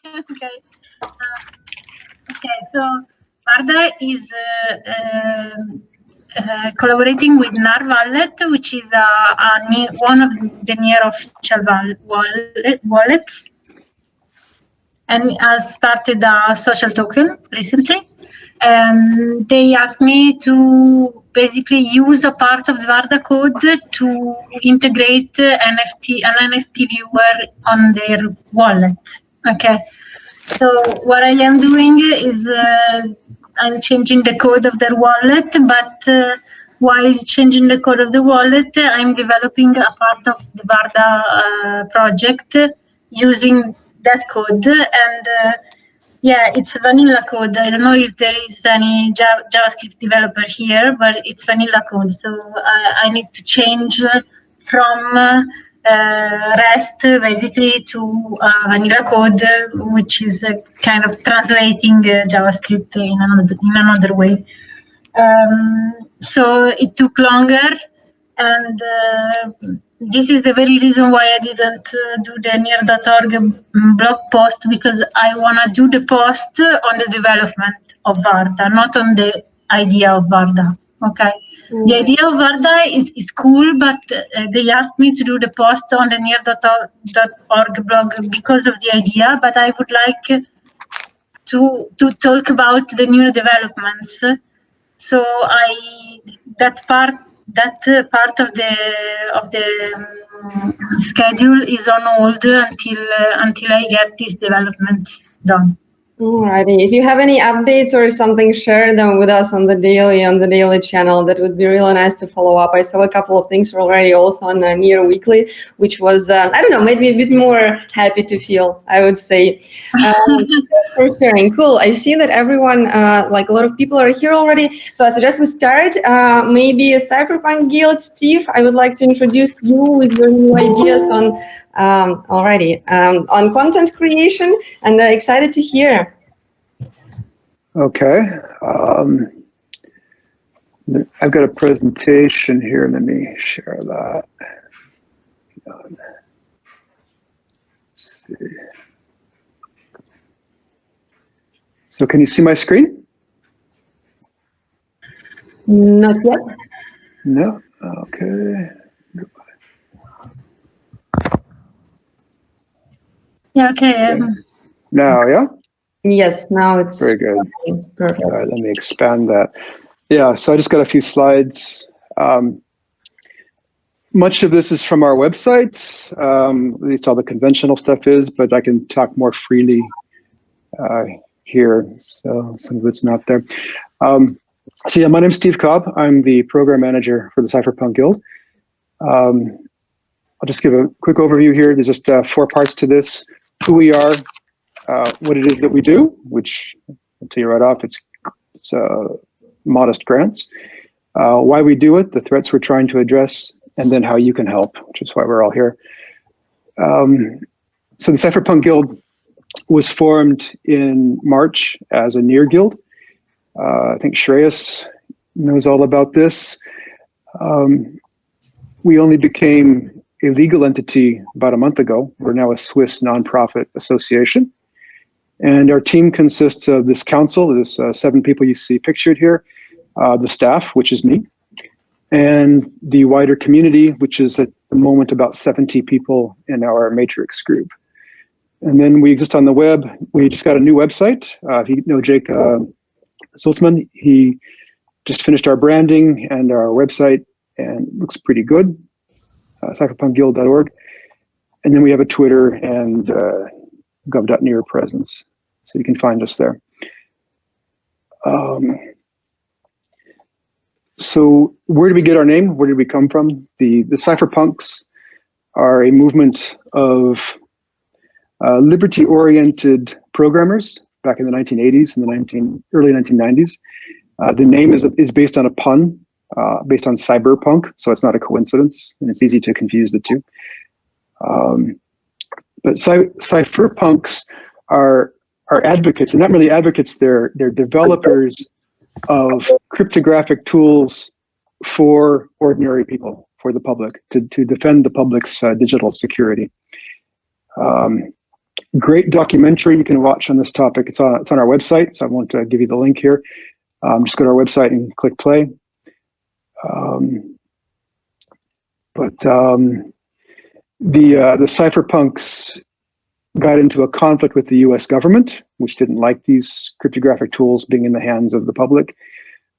Okay. Okay. So Varda is collaborating with NAR Wallet, which is one of the near official wallets, and has started a social token recently. They asked me to basically use a part of the Varda code to integrate an NFT viewer on their wallet. Okay. So what I am doing is I'm changing the code of their wallet, but while changing the code of the wallet, I'm developing a part of the Varda project using that code. And yeah, it's vanilla code. I don't know if there is any JavaScript developer here, but it's vanilla code. So I need to change from REST basically to vanilla code, which is kind of translating JavaScript in another way. So it took longer, and this is the very reason why I didn't do the near.org blog post, because I want to do the post on the development of Varda, not on the idea of Varda. Okay. The idea of Varda is cool, but they asked me to do the post on the near.org blog because of the idea, but I would like to talk about the new developments. So that part of the schedule is on hold until I get these developments done. Alrighty. If you have any updates or something, share them with us on the daily channel. That would be really nice to follow up. I saw a couple of things already also on Near Weekly, which was, I don't know, made me a bit more happy to feel, I would say. For sharing. Cool. I see that everyone, like a lot of people are here already. So I suggest we start. Maybe a Cypherpunk Guild, Steve, I would like to introduce you with your new ideas on on content creation, and excited to hear. Okay. I've got a presentation here. Let me share that. Let's see. So can you see my screen? Not yet. No? Okay. Yeah, okay. Now, yeah? Yes, now it's very good. Perfect. All right, let me expand that. Yeah, so I just got a few slides. Much of this is from our website, at least all the conventional stuff is, but I can talk more freely here, so some of it's not there. So yeah, my name's Steve Cobb. I'm the program manager for the Cypherpunk Guild. I'll just give a quick overview here. There's just 4 parts to this: who we are, what it is that we do, which I'll tell you right off, it's modest grants, why we do it, the threats we're trying to address, and then how you can help, which is why we're all here. So the Cypherpunk Guild was formed in March as a near guild. I think Shreyas knows all about this. We only became a legal entity about a month ago. We're now a Swiss nonprofit association. And our team consists of this council, there's 7 people you see pictured here, the staff, which is me, and the wider community, which is at the moment about 70 people in our matrix group. And then we exist on the web. We just got a new website. If you know Jake Sulzman, he just finished our branding and our website, and it looks pretty good, cypherpunkguild.org. And then we have a Twitter and gov.near presence, so you can find us there. So where did we get our name? Where did we come from? The Cypherpunks are a movement of liberty-oriented programmers back in the 1980s and the early 1990s. The name is based on a pun, based on cyberpunk, so it's not a coincidence, and it's easy to confuse the two. But cypherpunks are advocates, and not really advocates, they're developers of cryptographic tools for ordinary people, for the public, to defend the public's digital security. Great documentary you can watch on this topic. It's on our website, so I won't give you the link here. Just go to our website and click play. The cypherpunks got into a conflict with the US government, which didn't like these cryptographic tools being in the hands of the public.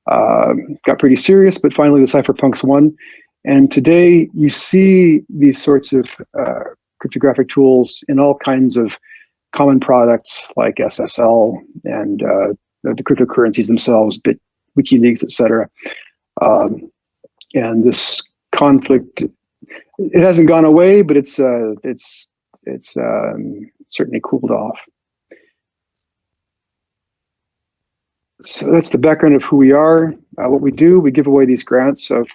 Got pretty serious, but finally the cypherpunks won. And today you see these sorts of cryptographic tools in all kinds of common products like SSL and the cryptocurrencies themselves, WikiLeaks, etc. And this conflict, it hasn't gone away, but it's certainly cooled off. So that's the background of who we are. What we do, we give away these grants of,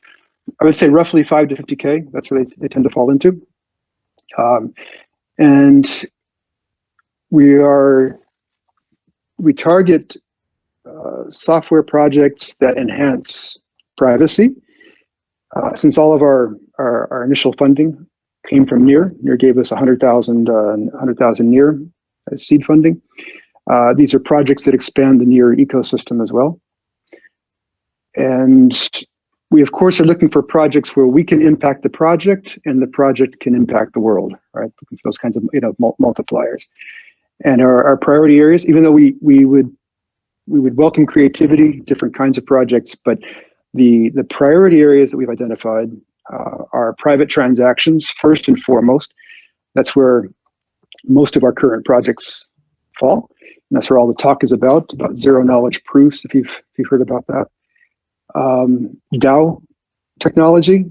I would say, roughly 5 to 50K. That's where they tend to fall into. And we target software projects that enhance privacy. Since all of our initial funding came from NEAR gave us 100,000 NEAR as seed funding. These are projects that expand the NEAR ecosystem as well. And we, of course, are looking for projects where we can impact the project and the project can impact the world, right? Those kinds of multipliers. And our priority areas, even though we would welcome creativity, different kinds of projects, but the priority areas that we've identified are private transactions, first and foremost. That's where most of our current projects fall. And that's where all the talk is about zero knowledge proofs, if you've heard about that. DAO technology,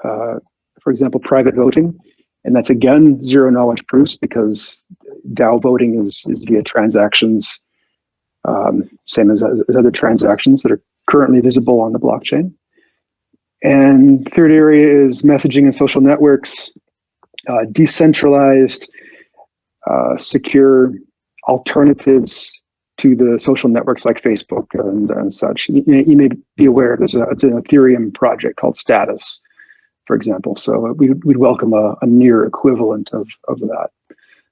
for example, private voting. And that's, again, zero knowledge proofs because DAO voting is via transactions, same as other transactions that are currently visible on the blockchain. And third area is messaging and social networks, decentralized, secure alternatives to the social networks like Facebook and such. You may be aware it's an Ethereum project called Status, for example. So we'd welcome a near equivalent of that.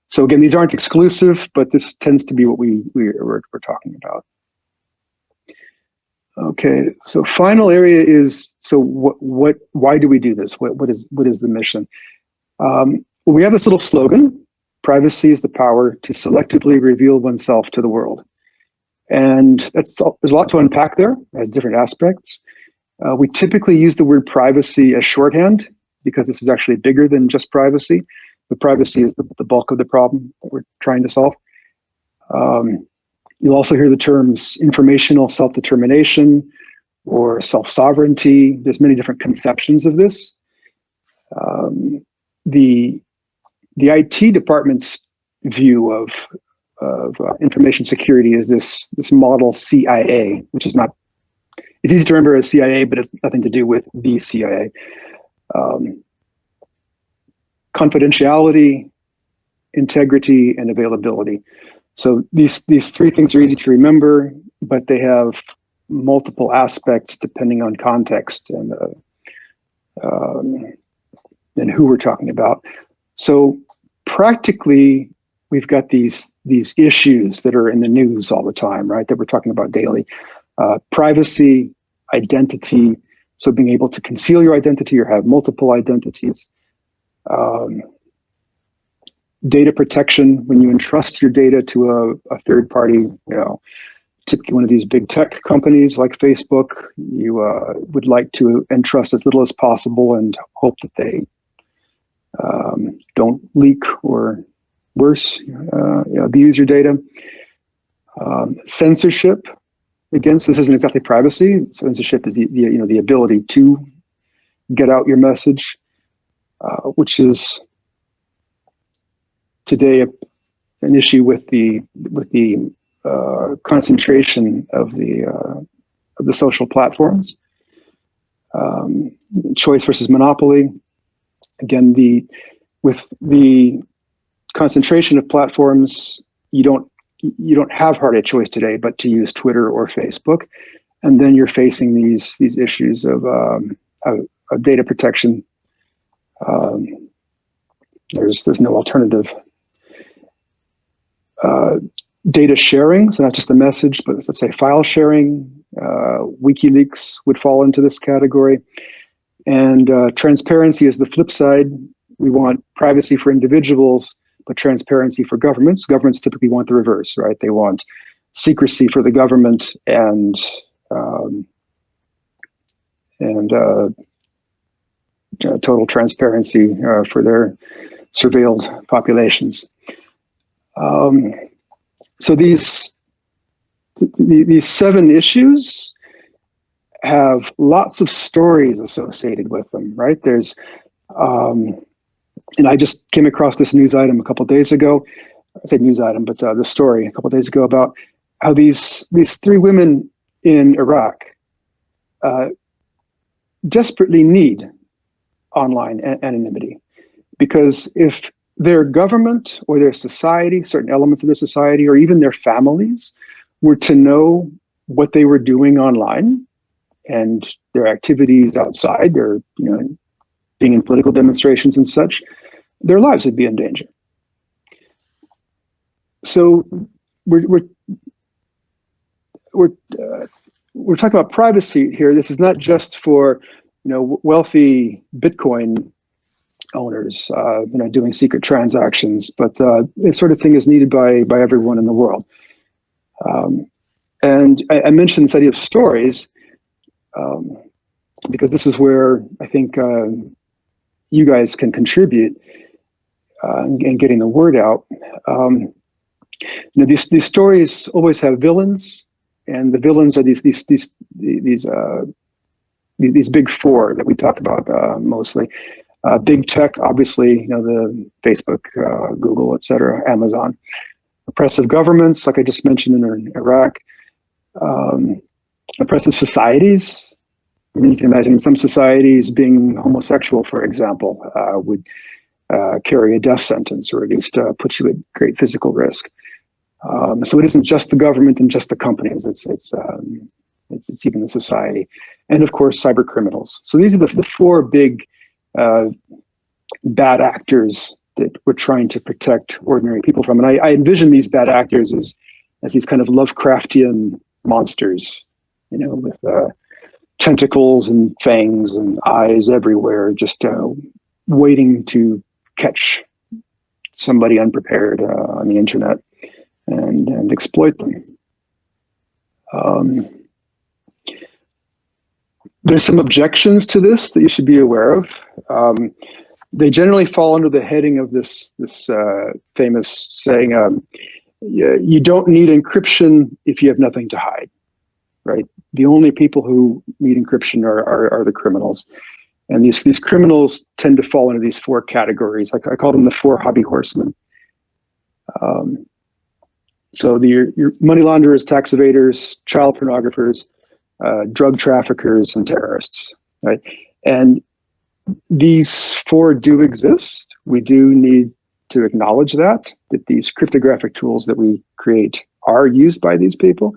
So again, these aren't exclusive, but this tends to be what we're talking about. Okay, so final area is, so why do we do this? What is the mission? We have this little slogan: privacy is the power to selectively reveal oneself to the world. And there's a lot to unpack there. It has different aspects. We typically use the word privacy as shorthand because this is actually bigger than just privacy. But privacy is the bulk of the problem that we're trying to solve. You'll also hear the terms informational self-determination or self-sovereignty. There's many different conceptions of this. The IT department's view of information security is this model CIA, which is not, it's easy to remember as CIA, but it's nothing to do with the CIA. Confidentiality, integrity, and availability. So these three things are easy to remember, but they have multiple aspects depending on context and who we're talking about. So practically, we've got these issues that are in the news all the time, right? That we're talking about daily. Privacy, identity, so being able to conceal your identity or have multiple identities. Data protection, when you entrust your data to a third party, typically one of these big tech companies like Facebook, you would like to entrust as little as possible and hope that they don't leak or worse, abuse your data. Censorship, again, so this isn't exactly privacy. Censorship is the ability to get out your message, which is today an issue with the concentration of the social platforms. Choice versus monopoly. Again, with the concentration of platforms, you don't have hardly a choice today but to use Twitter or Facebook, and then you're facing these issues of data protection. There's no alternative. data sharing, so not just the message, but let's say file sharing. WikiLeaks would fall into this category. And transparency is the flip side. We want privacy for individuals, but transparency for governments. Governments typically want the reverse, right? They want secrecy for the government and total transparency for their surveilled populations. So these 7 issues have lots of stories associated with them, right? There's, and I just came across this news item a couple of days ago. I said news item, but the story a couple of days ago about how these 3 women in Iraq desperately need online anonymity, because if their government or their society, certain elements of their society, or even their families were to know what they were doing online and their activities outside, or being in political demonstrations and such, their lives would be in danger. So we're talking about privacy here. This is not just for wealthy Bitcoin owners, doing secret transactions, but this sort of thing is needed by everyone in the world. And I mentioned this idea of stories because this is where I think you guys can contribute in getting the word out. These stories always have villains, and the villains are these big 4 that we talk about mostly. Big tech, obviously, the Facebook, Google, etc., Amazon. Oppressive governments, like I just mentioned in Iraq. Oppressive societies. I mean, you can imagine some societies being homosexual, for example, would carry a death sentence, or at least put you at great physical risk. So it isn't just the government and just the companies. It's even the society, and of course, cyber criminals. So these are the 4 big bad actors that we're trying to protect ordinary people from. And I envision these bad actors as these kind of Lovecraftian monsters, with tentacles and fangs and eyes everywhere, just waiting to catch somebody unprepared on the internet and exploit them. There's some objections to this that you should be aware of. They generally fall under the heading of this famous saying, you don't need encryption if you have nothing to hide, right? The only people who need encryption are the criminals. And these criminals tend to fall into these 4 categories. I call them the 4 hobby horsemen. So your money launderers, tax evaders, child pornographers, drug traffickers, and terrorists, right? And these 4 do exist. We do need to acknowledge that these cryptographic tools that we create are used by these people.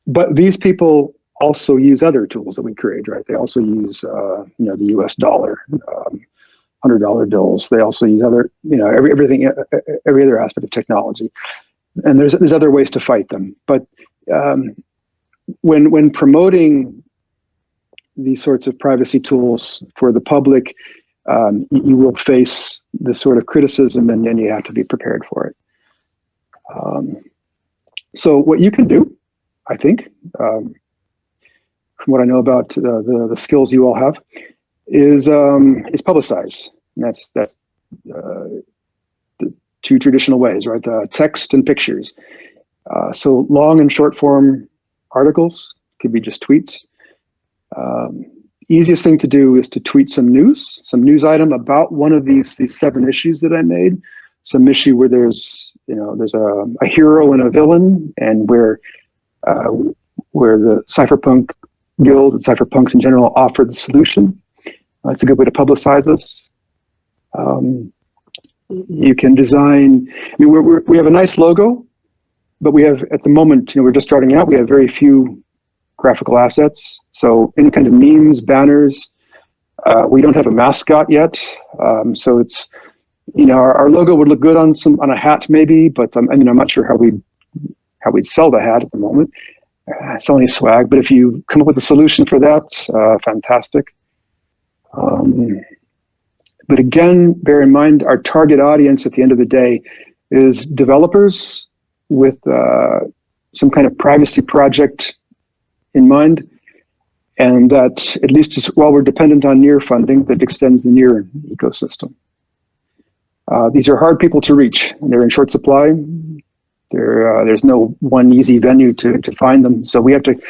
But these people also use other tools that we create, right? They also use, the US dollar, $100 bills. They also use other, every other aspect of technology. And there's other ways to fight them. But when promoting these sorts of privacy tools for the public, you will face this sort of criticism, and then you have to be prepared for it. So what you can do, I think, from what I know about the skills you all have, is publicize. And that's the 2 traditional ways, right? Text and pictures. So long and short form articles could be just tweets. Easiest thing to do is to tweet some news item about one of these 7 issues that I made. Some issue where there's a hero and a villain, and where the Cypherpunk Guild and Cypherpunks in general offer the solution. It's a good way to publicize this. You can design. I mean, we have a nice logo, but we have, at the moment, we're just starting out. We have very few graphical assets. So any kind of memes, banners. We don't have a mascot yet. So it's our logo would look good on a hat maybe, but I'm not sure how we'd sell the hat at the moment. It's only swag, but if you come up with a solution for that, fantastic. But again, bear in mind, our target audience at the end of the day is developers with some kind of privacy project in mind, and that at least while we're dependent on NEAR funding, that extends the NEAR ecosystem. These are hard people to reach. They're in short supply. There's no one easy venue to find them, so we have to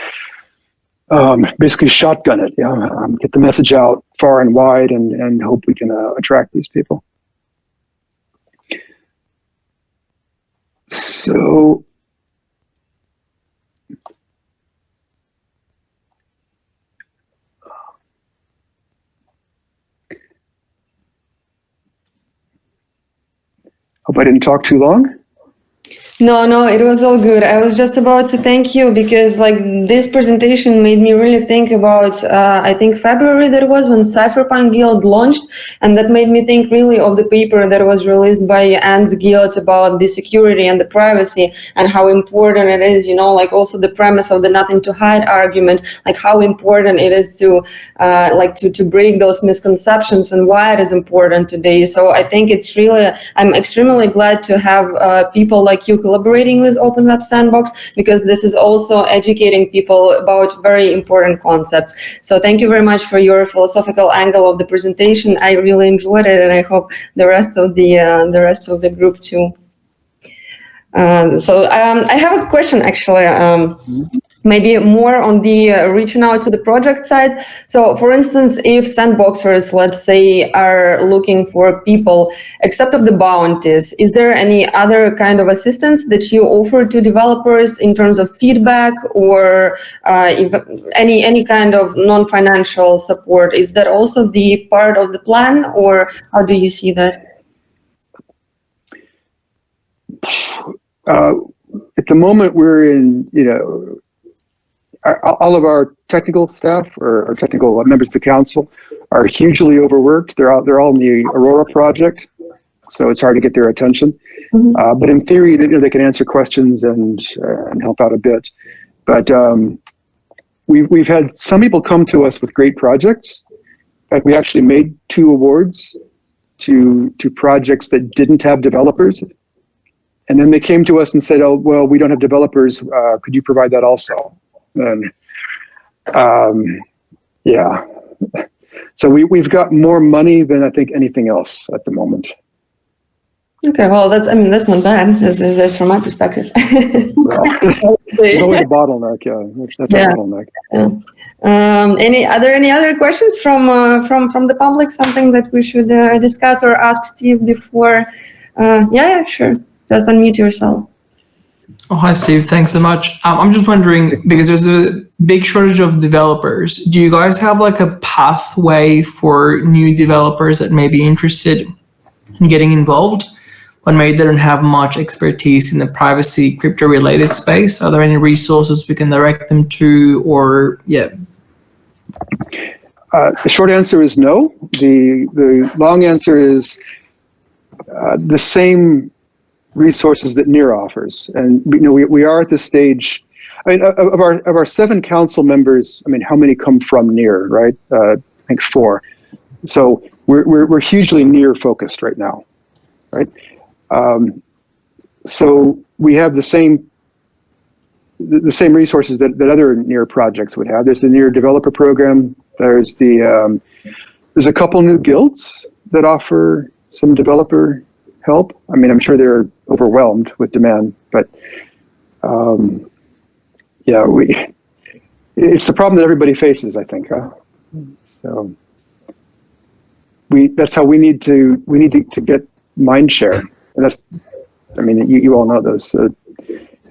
basically shotgun it, get the message out far and wide, and hope we can attract these people. So, hope I didn't talk too long. No, it was all good. I was just about to thank you because this presentation made me really think about, I think February that was when Cypherpunk Guild launched, and that made me think really of the paper that was released by Ant's Guild about the security and the privacy and how important it is, also the premise of the nothing to hide argument, how important it is to break those misconceptions and why it is important today. So I think I'm extremely glad to have people like you collaborating with Open Web Sandbox, because this is also educating people about very important concepts. So thank you very much for your philosophical angle of the presentation. I really enjoyed it, and I hope the rest of the group too. So I have a question actually. Maybe more on the reaching out to the project side. So for instance, if sandboxers, let's say, are looking for people, except of the bounties, is there any other kind of assistance that you offer to developers in terms of feedback or any kind of non-financial support? Is that also the part of the plan, or how do you see that? At the moment, we're in, all of our technical staff or our technical members of the council are hugely overworked. They're all in the Aurora project, so it's hard to get their attention. Mm-hmm. But in theory, they can answer questions and help out a bit. But we've had some people come to us with great projects. In fact, we actually made 2 awards to projects that didn't have developers. And then they came to us and said, "Oh, well, we don't have developers. Could you provide that also?" And yeah, so we've got more money than I think anything else at the moment. Okay, well, that's not bad. That's from my perspective. Well, there's always a bottleneck. Yeah, that's a bottleneck. Yeah. Are there any other questions from the public? Something that we should discuss or ask Steve before? Yeah, sure. Just unmute yourself. Oh, hi, Steve. Thanks so much. I'm just wondering, because there's a big shortage of developers, do you guys have a pathway for new developers that may be interested in getting involved, but maybe they don't have much expertise in the privacy crypto-related space? Are there any resources we can direct them to, or yeah? The short answer is no. The long answer is the same resources that NEAR offers, and we are at this stage. I mean, of our 7 council members, I mean, how many come from NEAR, right? I think 4. So we're hugely NEAR focused right now, right? So we have the same resources that other NEAR projects would have. There's the NEAR developer program. There's a couple new guilds that offer some developer help. I mean, I'm sure they're overwhelmed with demand, but yeah, it's the problem that everybody faces, I think. So that's how we need to get mind share, and that's, I mean, you all know those.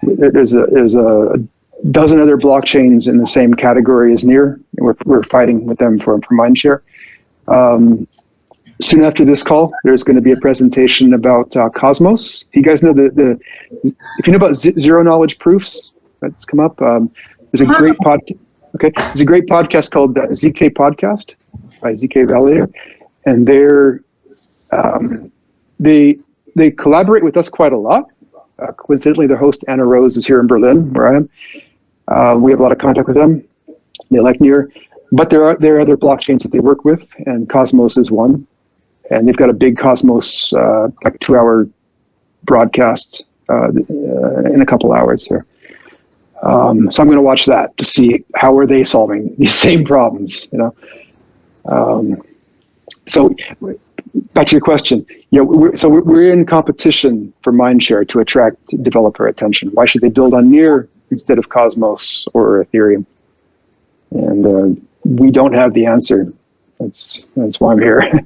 There's a dozen other blockchains in the same category as NEAR, and we're fighting with them for mind share. Soon after this call, there's going to be a presentation about Cosmos. You guys know if you know about zero knowledge proofs, that's come up. There's a great there's a great podcast called ZK Podcast by ZK Validator, and they collaborate with us quite a lot. Coincidentally, their host Anna Rose is here in Berlin, where I am. We have a lot of contact with them. They like Near, but there are other blockchains that they work with, and Cosmos is one. And they've got a big Cosmos like 2-hour broadcast in a couple hours here. So I'm going to watch that to see how are they solving these same problems. So back to your question. Yeah, we're in competition for mindshare to attract developer attention. Why should they build on Near instead of Cosmos or Ethereum? And we don't have the answer. That's why I'm here.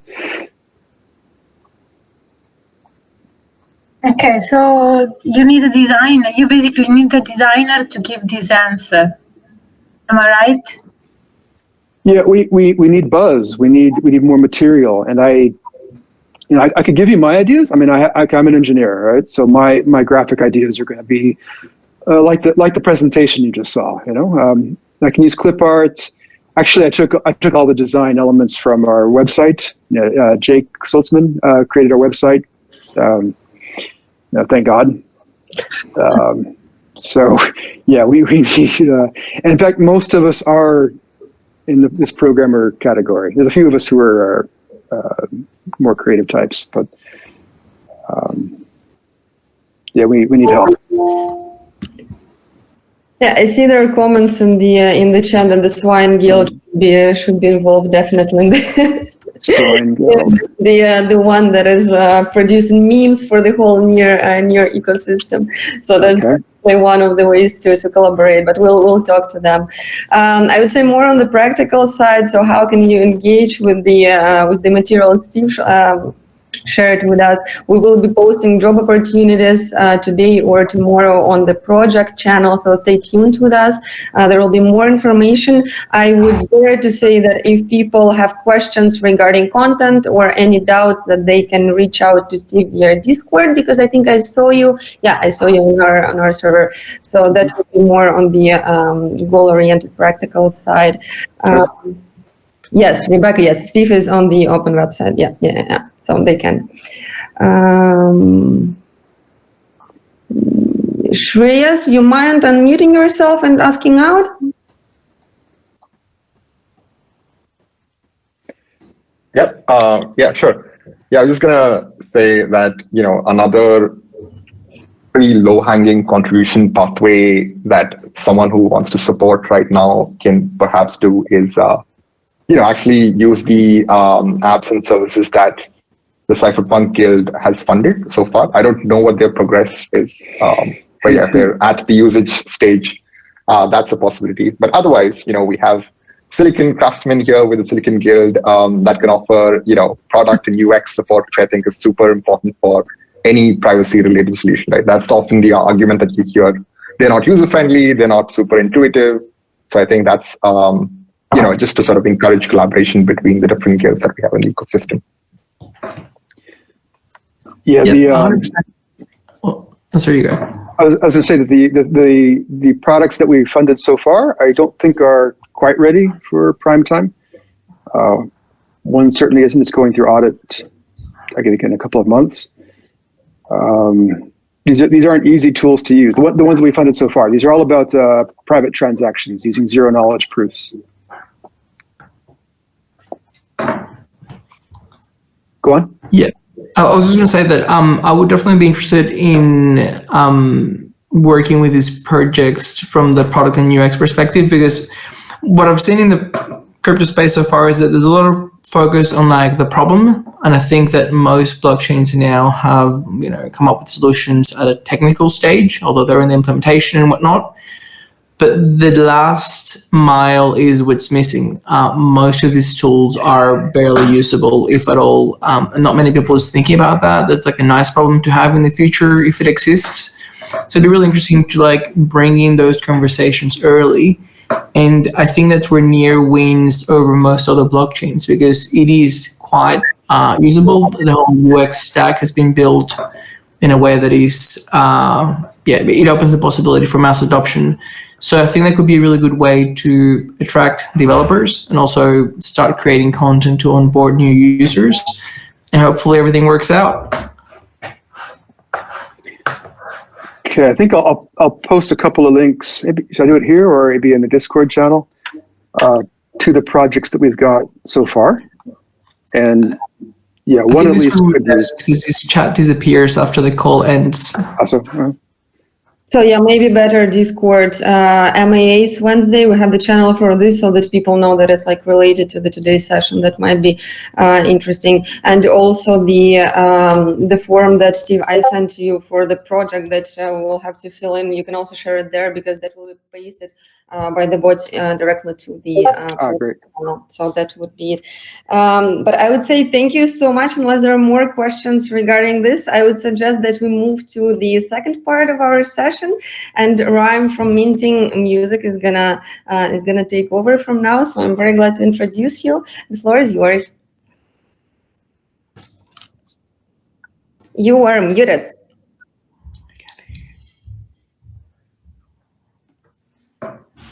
Okay, so you need a designer. You basically need a designer to give this answer. Am I right? Yeah, we need buzz. We need more material. And I could give you my ideas. I mean, I'm an engineer, right? So my graphic ideas are going to be like the presentation you just saw. I can use clip art. Actually, I took all the design elements from our website. Jake Saltzman created our website. Thank God. So yeah, we need. And in fact, most of us are in this programmer category. There's a few of us who are more creative types, but yeah, we need help. Yeah, I see there are comments in the chat that the Swine Guild should be involved definitely in the one that is producing memes for the whole Near ecosystem. So that's one of the ways to collaborate. But we'll talk to them. I would say more on the practical side. So how can you engage with the materials Steve shared with us? We will be posting job opportunities today or tomorrow on the project channel, so stay tuned with us. There will be more information. I would dare to say that if people have questions regarding content or any doubts, that they can reach out to Steve via Discord, because I think I saw you. Yeah, I saw you on our server. So that would be more on the goal-oriented practical side. Yes, Rebecca, yes, Steve is on the open website. Yeah. So they can. Shreyas, you mind unmuting yourself and asking out? Yep. Yeah, sure. Yeah, I was just gonna say that, another pretty low-hanging contribution pathway that someone who wants to support right now can perhaps do is actually use the apps and services that the Cypherpunk Guild has funded so far. I don't know what their progress is, but yeah, they're at the usage stage. That's a possibility. But otherwise, we have Silicon Craftsmen here with the Silicon Guild that can offer, product and UX support, which I think is super important for any privacy-related solution. Right? That's often the argument that you hear. They're not user-friendly. They're not super intuitive. So I think that's just to sort of encourage collaboration between the different guilds that we have in the ecosystem. Yeah, sorry, you go. I was going to say that the products that we've funded so far, I don't think are quite ready for prime time. One certainly isn't. It's going through audit, I think, in a couple of months. These aren't easy tools to use. The ones that we funded so far, these are all about private transactions using zero-knowledge proofs. Go on. Yeah, I was just going to say that I would definitely be interested in working with these projects from the product and UX perspective, because what I've seen in the crypto space so far is that there's a lot of focus on like the problem, and I think that most blockchains now have come up with solutions at a technical stage, although they're in the implementation and whatnot. But the last mile is what's missing. Most of these tools are barely usable, if at all. And not many people is thinking about that. That's like a nice problem to have in the future if it exists. So it'd be really interesting to bring in those conversations early. And I think that's where Near wins over most other blockchains, because it is quite usable. The whole UX stack has been built in a way that is, it opens the possibility for mass adoption. So I think that could be a really good way to attract developers and also start creating content to onboard new users. And hopefully everything works out. Okay, I think I'll post a couple of links. Maybe, should I do it here or maybe in the Discord channel to the projects that we've got so far? And yeah, I one think at this least would could be be. best because this chat disappears after the call ends. Awesome. So yeah, maybe better Discord. MAA's Wednesday, we have the channel for this so that people know that it's like related to the today's session. That might be interesting. And also the form that Steve, I sent to you for the project that we'll have to fill in. You can also share it there because that will be pasted by the bot directly to the Great. channel. So that would be it. But I would say thank you so much. Unless there are more questions regarding this, I would suggest that we move to the second part of our session, and Rhyme from Minting Music is gonna take over from now. So I'm very glad to introduce you. The floor is yours. You are muted.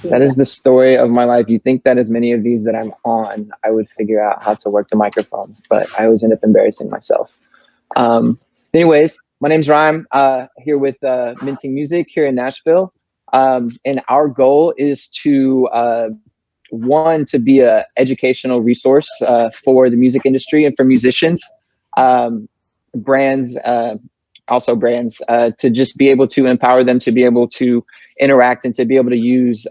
That is the story of my life. You think that as many of these that I'm on, I would figure out how to work the microphones, but I always end up embarrassing myself. Anyways, my name's Rhyme, here with Minting Music here in Nashville. And our goal is to, one, to be an educational resource for the music industry and for musicians, brands, also brands, to just be able to empower them to be able to interact and to be able to use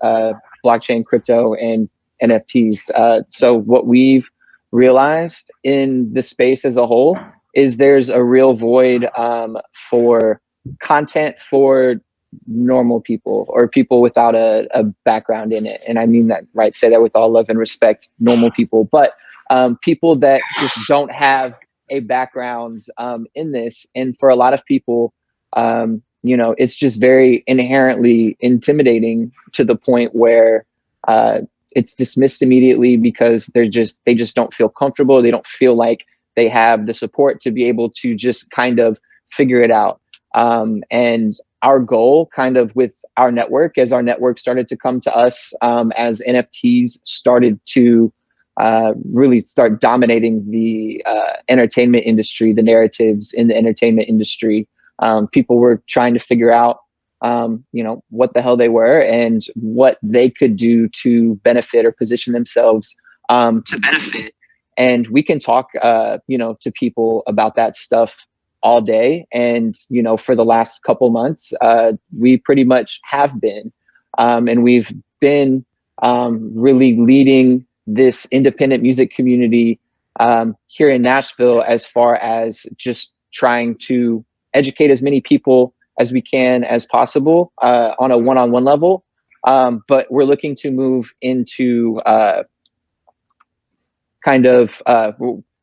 blockchain, crypto, and NFTs. So what we've realized in the space as a whole is there's a real void for content for normal people or people without a background in it. And I mean that, right? Say that with all love and respect, normal people, but people that just don't have a background in this. And for a lot of people, you know, it's just very inherently intimidating to the point where it's dismissed immediately because they just don't feel comfortable. They don't feel like they have the support to be able to just kind of figure it out. And our goal kind of with our network, as our network started to come to us, as NFTs started to really start dominating the entertainment industry, the narratives in the entertainment industry. People were trying to figure out, you know, what the hell they were and what they could do to benefit or position themselves to benefit. And we can talk, you know, to people about that stuff all day. And, you know, for the last couple months, we pretty much have been, and we've been really leading this independent music community here in Nashville as far as just trying to educate as many people as we can as possible on a one-on-one level. But we're looking to move into kind of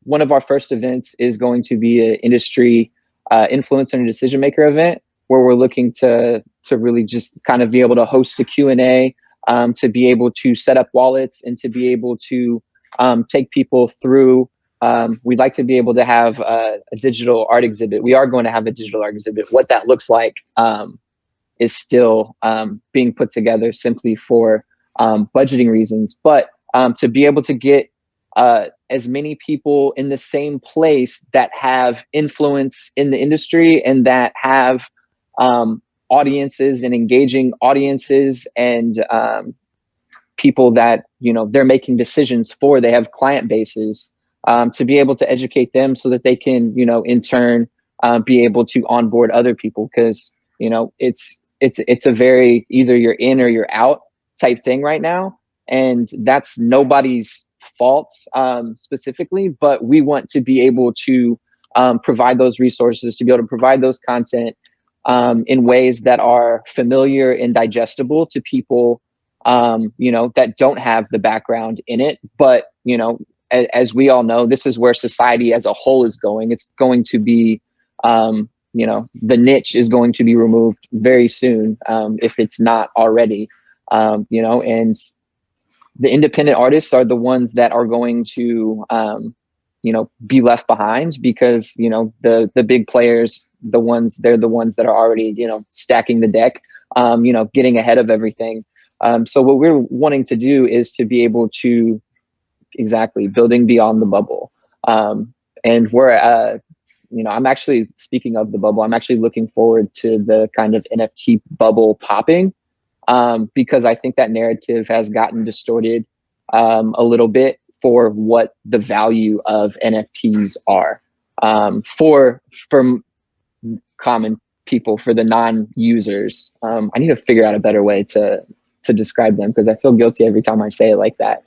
one of our first events is going to be an industry influencer and decision maker event where we're looking to really just kind of be able to host a Q&A, to be able to set up wallets and to be able to take people through. We'd like to be able to have a digital art exhibit. We are going to have a digital art exhibit. What that looks like is still being put together simply for budgeting reasons. But to be able to get as many people in the same place that have influence in the industry and that have audiences and engaging audiences and people that, you know, they're making decisions for, they have client bases, to be able to educate them so that they can, you know, in turn be able to onboard other people. Because, you know, it's a very either you're in or you're out type thing right now. And that's nobody's fault specifically, but we want to be able to provide those resources, to be able to provide those content in ways that are familiar and digestible to people, you know, that don't have the background in it. But, you know, as we all know, this is where society as a whole is going. It's going to be, you know, the niche is going to be removed very soon, if it's not already, you know, and the independent artists are the ones that are going to, you know, be left behind because, you know, the big players, they're the ones that are already, you know, stacking the deck, you know, getting ahead of everything. So what we're wanting to do is to be able to, exactly, building beyond the bubble. And we're I'm actually, speaking of the bubble, I'm actually looking forward to the kind of NFT bubble popping, because I think that narrative has gotten distorted a little bit for what the value of NFTs are, for common people, for the non-users. I need to figure out a better way to describe them, because I feel guilty every time I say it like that.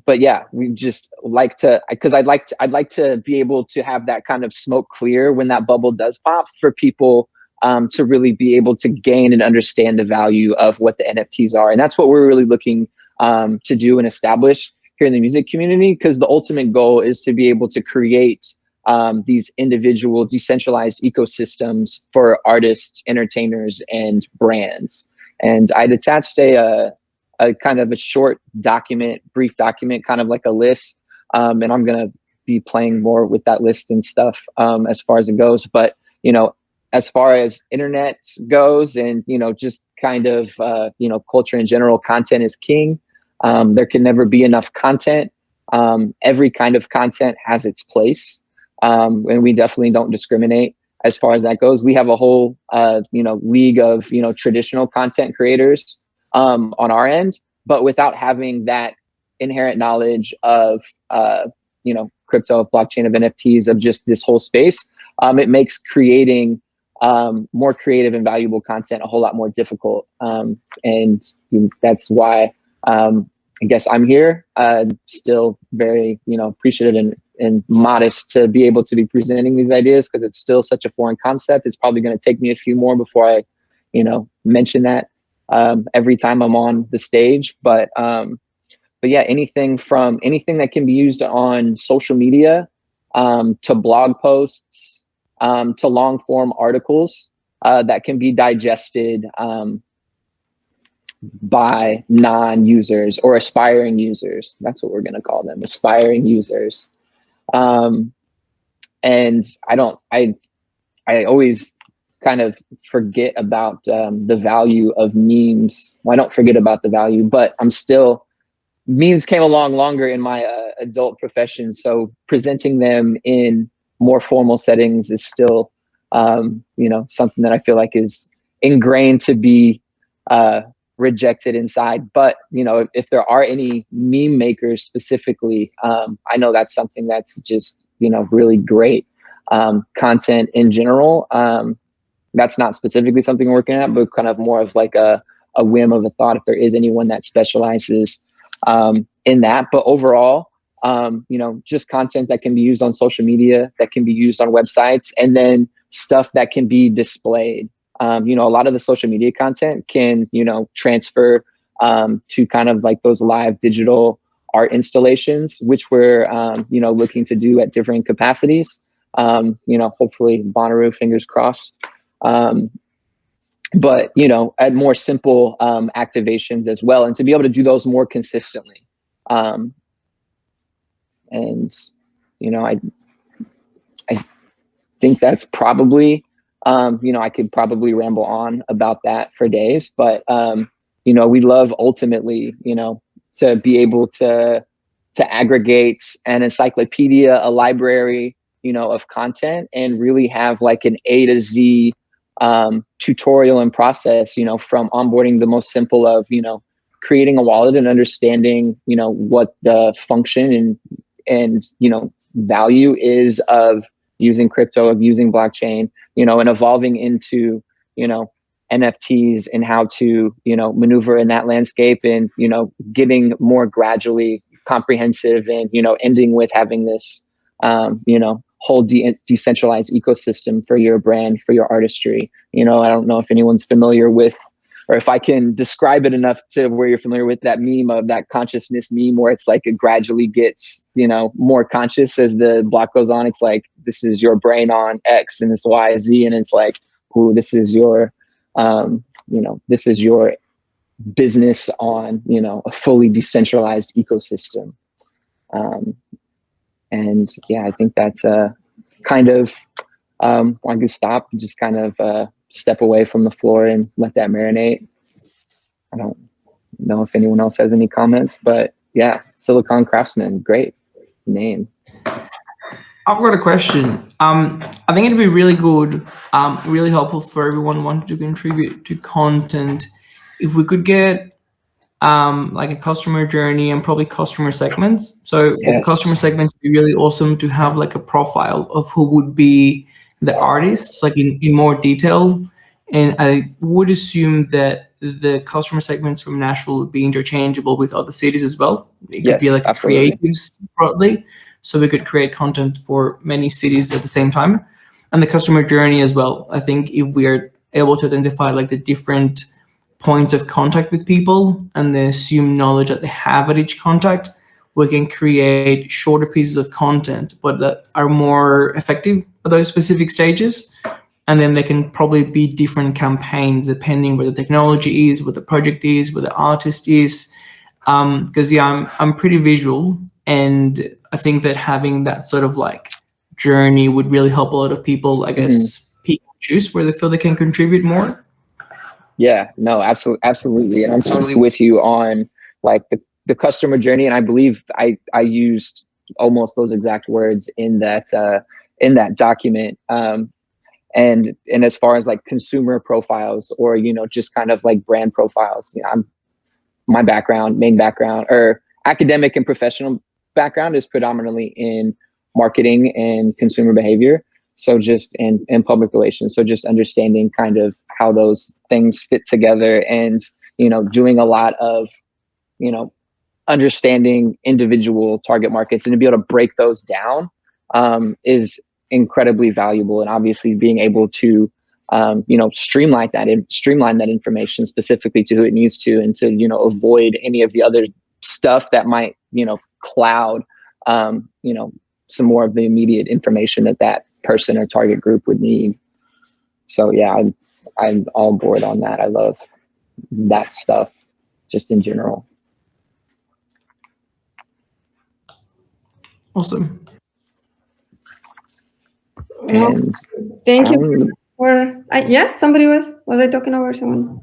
But yeah, we just like to, because I'd like to be able to have that kind of smoke clear when that bubble does pop, for people to really be able to gain and understand the value of what the NFTs are. And that's what we're really looking to do and establish here in the music community, because the ultimate goal is to be able to create these individual decentralized ecosystems for artists, entertainers, and brands. And I'd attached a kind of a short document, brief document, kind of like a list. And I'm going to be playing more with that list and stuff as far as it goes. But, as far as internet goes, and, just kind of, culture in general, content is king. There can never be enough content. Every kind of content has its place. And we definitely don't discriminate as far as that goes. We have a whole, league of, traditional content creators on our end, but without having that inherent knowledge of, crypto, of blockchain, of NFTs, of just this whole space, it makes creating more creative and valuable content a whole lot more difficult. And that's why I guess I'm here, still very, appreciative and modest to be able to be presenting these ideas, because it's still such a foreign concept. It's probably going to take me a few more before I, mention that every time I'm on the stage. But yeah, anything that can be used on social media, to blog posts, to long form articles that can be digested by non-users or aspiring users. That's what we're going to call them, aspiring users. And I always kind of forget about the value of memes. Well, I don't forget about the value, but memes came along longer in my adult profession. So presenting them in more formal settings is still, something that I feel like is ingrained to be rejected inside. But, if there are any meme makers specifically, I know that's something that's just, really great content in general. That's not specifically something we're working at, but kind of more of like a whim of a thought, if there is anyone that specializes in that. But overall, just content that can be used on social media, that can be used on websites, and then stuff that can be displayed. A lot of the social media content can, transfer to kind of like those live digital art installations, which we're, looking to do at different capacities. Hopefully Bonnaroo, fingers crossed. But, at more simple activations as well, and to be able to do those more consistently. I think that's probably, I could probably ramble on about that for days, but, we love ultimately, to be able to aggregate an encyclopedia, a library, of content, and really have like an A to Z tutorial and process, from onboarding the most simple of, creating a wallet and understanding, what the function and value is of using crypto, of using blockchain, and evolving into, NFTs and how to, maneuver in that landscape, and, getting more gradually comprehensive, and, ending with having this, whole decentralized ecosystem for your brand, for your artistry. I don't know if anyone's familiar with, or if I can describe it enough to where you're familiar with that meme, of that consciousness meme, where it's like it gradually gets, more conscious as the block goes on. It's like, this is your brain on X and this Y, Z, and it's like, ooh, this is your, this is your business on, a fully decentralized ecosystem. And yeah, I think that's kind of, I can stop, just kind of step away from the floor and let that marinate. I don't know if anyone else has any comments, but yeah, Silicon Craftsman, great. name. I've got a question. I think it'd be really good, really helpful for everyone wanting to contribute to content if we could get like a customer journey and probably customer segments. So with the customer segments, it'd be really awesome to have like a profile of who would be the artists, like in more detail. And I would assume that the customer segments from Nashville would be interchangeable with other cities as well. It could be like creatives broadly. So we could create content for many cities at the same time. And the customer journey as well. I think if we are able to identify like the different points of contact with people and the assumed knowledge that they have at each contact, we can create shorter pieces of content, but that are more effective for those specific stages. And then they can probably be different campaigns depending where the technology is, what the project is, where the artist is. Because I'm pretty visual, and I think that having that sort of like journey would really help a lot of people, I guess, pick and choose where they feel they can contribute more. Yeah, no, absolutely. And I'm totally with you on like the customer journey. And I believe I used almost those exact words in that document. And as far as like consumer profiles or, just kind of like brand profiles, my main background or academic and professional background is predominantly in marketing and consumer behavior. So just in public relations. So just understanding kind of how those things fit together and, doing a lot of, understanding individual target markets and to be able to break those down is incredibly valuable. And obviously being able to, streamline that information specifically to who it needs to, and to, avoid any of the other stuff that might, cloud, some more of the immediate information that person or target group would need. So yeah, I'm all aboard on that. I love that stuff just in general. Awesome. And thank you for somebody was I talking over someone?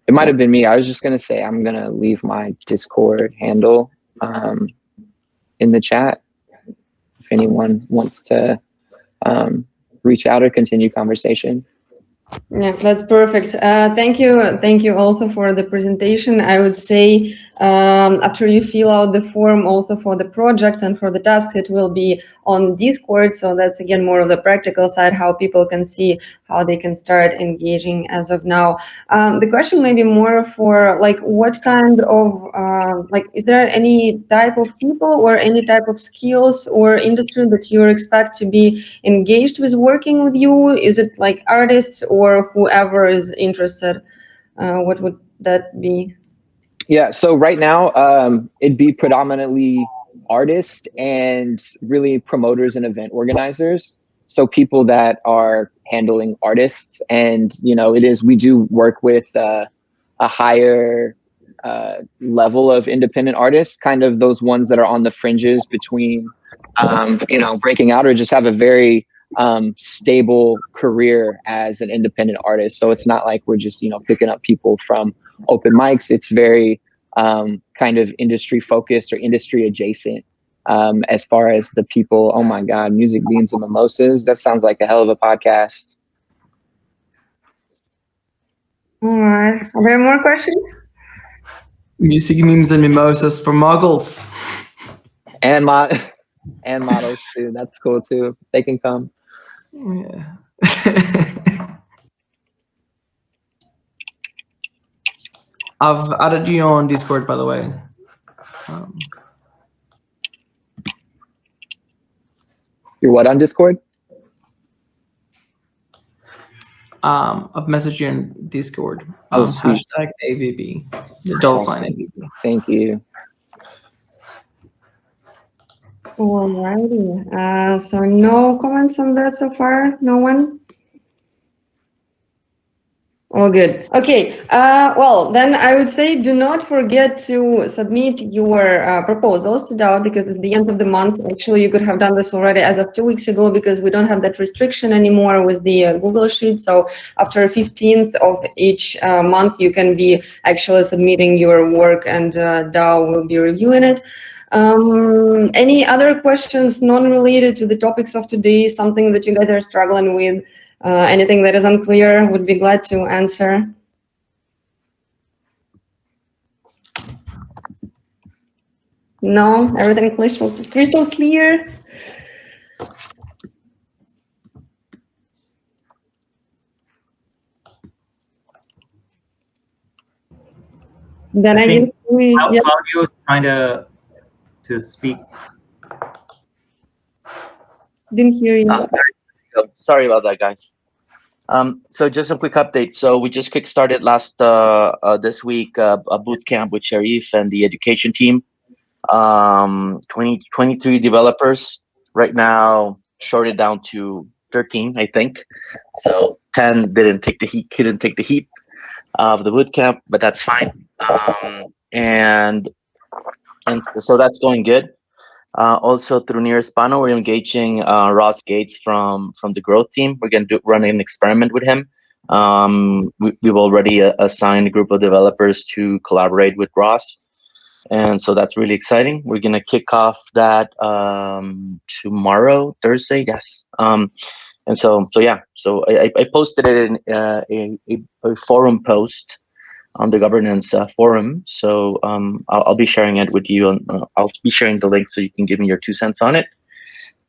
It might have been me. I was just going to say, I'm going to leave my Discord handle in the chat if anyone wants to reach out or continue conversation. Yeah, that's perfect. Thank you also for the presentation. I would say after you fill out the form also for the projects and for the tasks, it will be on Discord. So that's again more of the practical side, how people can see how they can start engaging as of now. The question may be more for like what kind of is there any type of people or any type of skills or industry that you expect to be engaged with working with you? Is it like artists or whoever is interested? What would that be? Yeah, so right now it'd be predominantly artists and really promoters and event organizers. So people that are handling artists, and we do work with a higher level of independent artists, kind of those ones that are on the fringes between breaking out or just have a very stable career as an independent artist. So it's not like we're just picking up people from open mics. It's very kind of industry focused or industry adjacent. As far as the people, oh my God, Music Beans and Mimosas, that sounds like a hell of a podcast. All right, are there more questions? Music Memes and Mimosas for muggles. And models too. That's cool too. They can come. Yeah. I've added you on Discord, by the way. You're what on Discord? I've messaged you on Discord. Sweet. Hashtag AVB. The $sign AVB. Thank you. Alrighty. So no comments on that so far? No one? All good. Okay. Well, then I would say do not forget to submit your proposals to DAO, because it's the end of the month. Actually, you could have done this already as of 2 weeks ago, because we don't have that restriction anymore with the Google Sheet. So after 15th of each month, you can be actually submitting your work, and DAO will be reviewing it. Any other questions non-related to the topics of today? Something that you guys are struggling with? Anything that is unclear? Would be glad to answer. No, everything crystal clear. Then I guess we. Yeah. Claudio is trying to speak. Didn't hear you. Sorry about that, guys. So just a quick update. So we just started this week a boot camp with Sharif and the education team. 23 developers right now, shorted down to 13, I think. So 10 couldn't take the heat of the boot camp, but that's fine. And so that's going good. Also through Near Hispano, we're engaging Ross Gates from the growth team. We're going to run an experiment with him. We've already assigned a group of developers to collaborate with Ross. And so that's really exciting. We're going to kick off that tomorrow, Thursday, yes. And so yeah, so I posted it in a forum post on the governance forum. So I'll be sharing it with you. I'll be sharing the link so you can give me your 2 cents on it.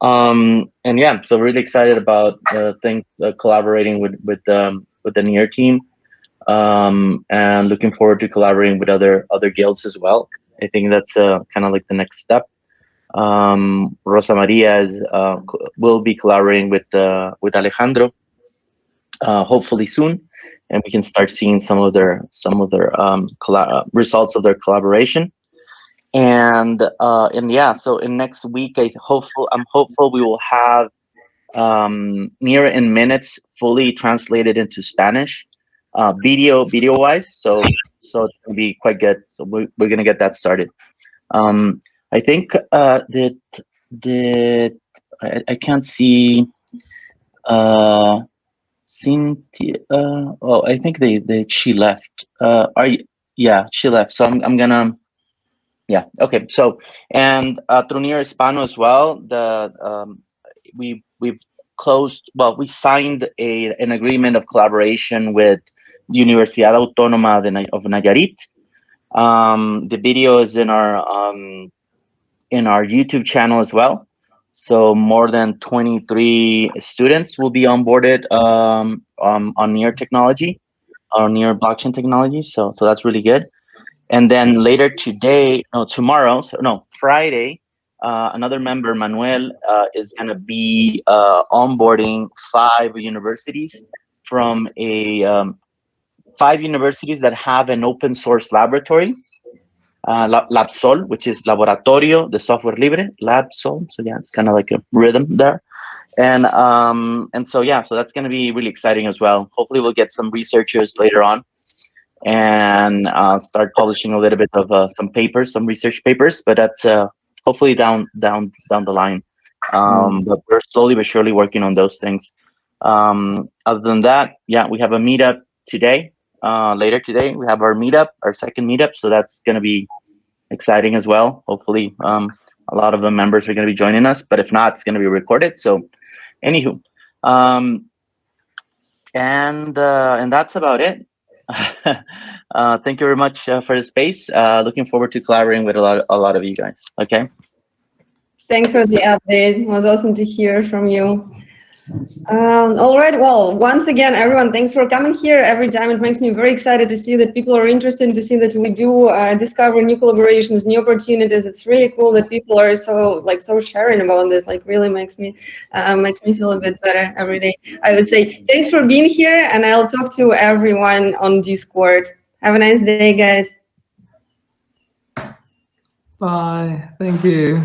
And yeah, so really excited about things collaborating with the Near team, and looking forward to collaborating with other guilds as well. I think that's kind of like the next step. Rosa Maria will be collaborating with Alejandro, hopefully soon, and we can start seeing some of their results of their collaboration. And yeah, so in next week, I'm hopeful we will have Near in minutes fully translated into Spanish, video wise. So it's gonna be quite good. So we're gonna get that started. I think that I can't see Cynthia. Oh, I think she left. Yeah, she left. So I'm gonna. Yeah. Okay. So and through Near Hispano as well. We've closed. Well, we signed an agreement of collaboration with Universidad Autónoma of Nayarit. The video is in our YouTube channel as well. So more than 23 students will be onboarded on Near technology, on Near blockchain technology. So that's really good. And then later Friday, another member, Manuel, is going to be onboarding 5 universities from 5 universities that have an open source laboratory. LabSol, which is Laboratorio de Software Libre, LabSol. So yeah, it's kind of like a rhythm there. And so yeah, so that's going to be really exciting as well. Hopefully we'll get some researchers later on and start publishing a little bit of some research papers, but that's hopefully down the line. But we're slowly but surely working on those things. Other than that, yeah, we have a meetup today. Later today, we have our second meetup. So that's going to be exciting as well. Hopefully, a lot of the members are going to be joining us, but if not, it's going to be recorded. So anywho, and that's about it. Thank you very much for the space. Looking forward to collaborating with a lot of you guys. Okay. Thanks for the update. It was awesome to hear from you. All right. Well, once again, everyone, thanks for coming here every time. It makes me very excited to see that people are interested, to see that we do discover new collaborations, new opportunities. It's really cool that people are so sharing about this. Like, really makes me feel a bit better every day. I would say thanks for being here, and I'll talk to everyone on Discord. Have a nice day, guys. Bye. Thank you.